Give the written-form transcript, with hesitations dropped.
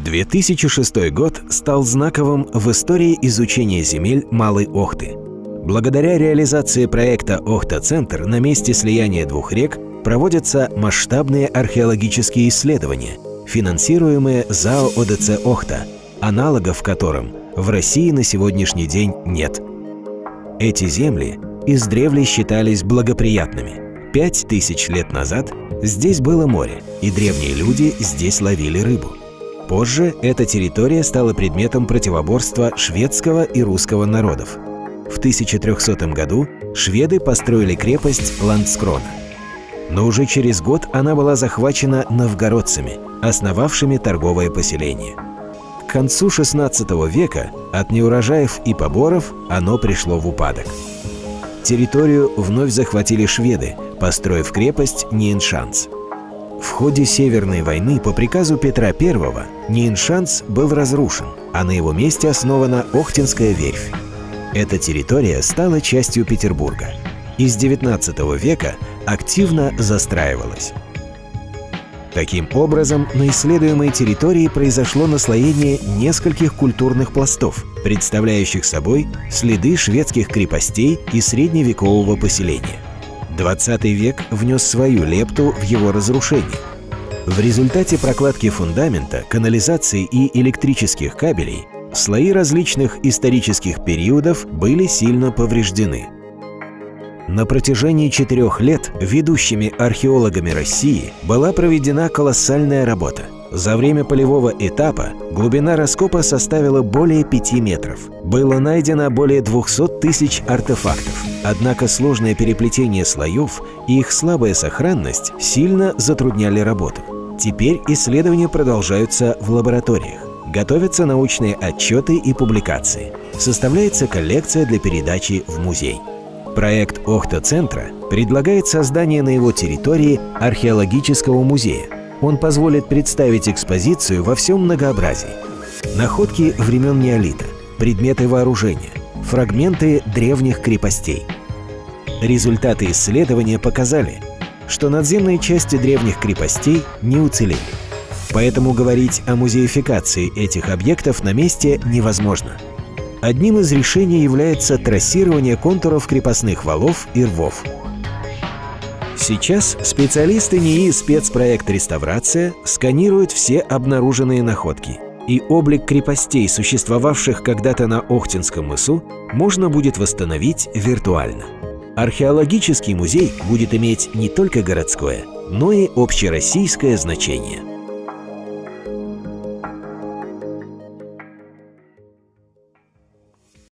2006 год стал знаковым в истории изучения земель Малой Охты. Благодаря реализации проекта «Охта-центр» на месте слияния двух рек проводятся масштабные археологические исследования, финансируемые ЗАО ОДЦ «Охта», аналогов которым в России на сегодняшний день нет. Эти земли издревле считались благоприятными. 5000 лет назад здесь было море, и древние люди здесь ловили рыбу. Позже эта территория стала предметом противоборства шведского и русского народов. В 1300 году шведы построили крепость Ландскрона. Но уже через год она была захвачена новгородцами, основавшими торговое поселение. К концу XVI века от неурожаев и поборов оно пришло в упадок. Территорию вновь захватили шведы, построив крепость Нyenskans. В ходе Северной войны по приказу Петра I Нyenskans был разрушен, а на его месте основана Охтинская верфь. Эта территория стала частью Петербурга и с XIX века активно застраивалась. Таким образом, на исследуемой территории произошло наслоение нескольких культурных пластов, представляющих собой следы шведских крепостей и средневекового поселения. XX век внес свою лепту в его разрушение. В результате прокладки фундамента, канализации и электрических кабелей слои различных исторических периодов были сильно повреждены. На протяжении 4 лет ведущими археологами России была проведена колоссальная работа. За время полевого этапа глубина раскопа составила более 5 метров. Было найдено более 200 тысяч артефактов. Однако сложное переплетение слоев и их слабая сохранность сильно затрудняли работу. Теперь исследования продолжаются в лабораториях. Готовятся научные отчеты и публикации. Составляется коллекция для передачи в музей. Проект Охта-центра предлагает создание на его территории археологического музея. Он позволит представить экспозицию во всем многообразии. Находки времен неолита, предметы вооружения, фрагменты древних крепостей. Результаты исследования показали, что надземные части древних крепостей не уцелели. Поэтому говорить о музеификации этих объектов на месте невозможно. Одним из решений является трассирование контуров крепостных валов и рвов. Сейчас специалисты НИИ «Спецпроект Реставрация» сканируют все обнаруженные находки, и облик крепостей, существовавших когда-то на Охтинском мысу, можно будет восстановить виртуально. Археологический музей будет иметь не только городское, но и общероссийское значение.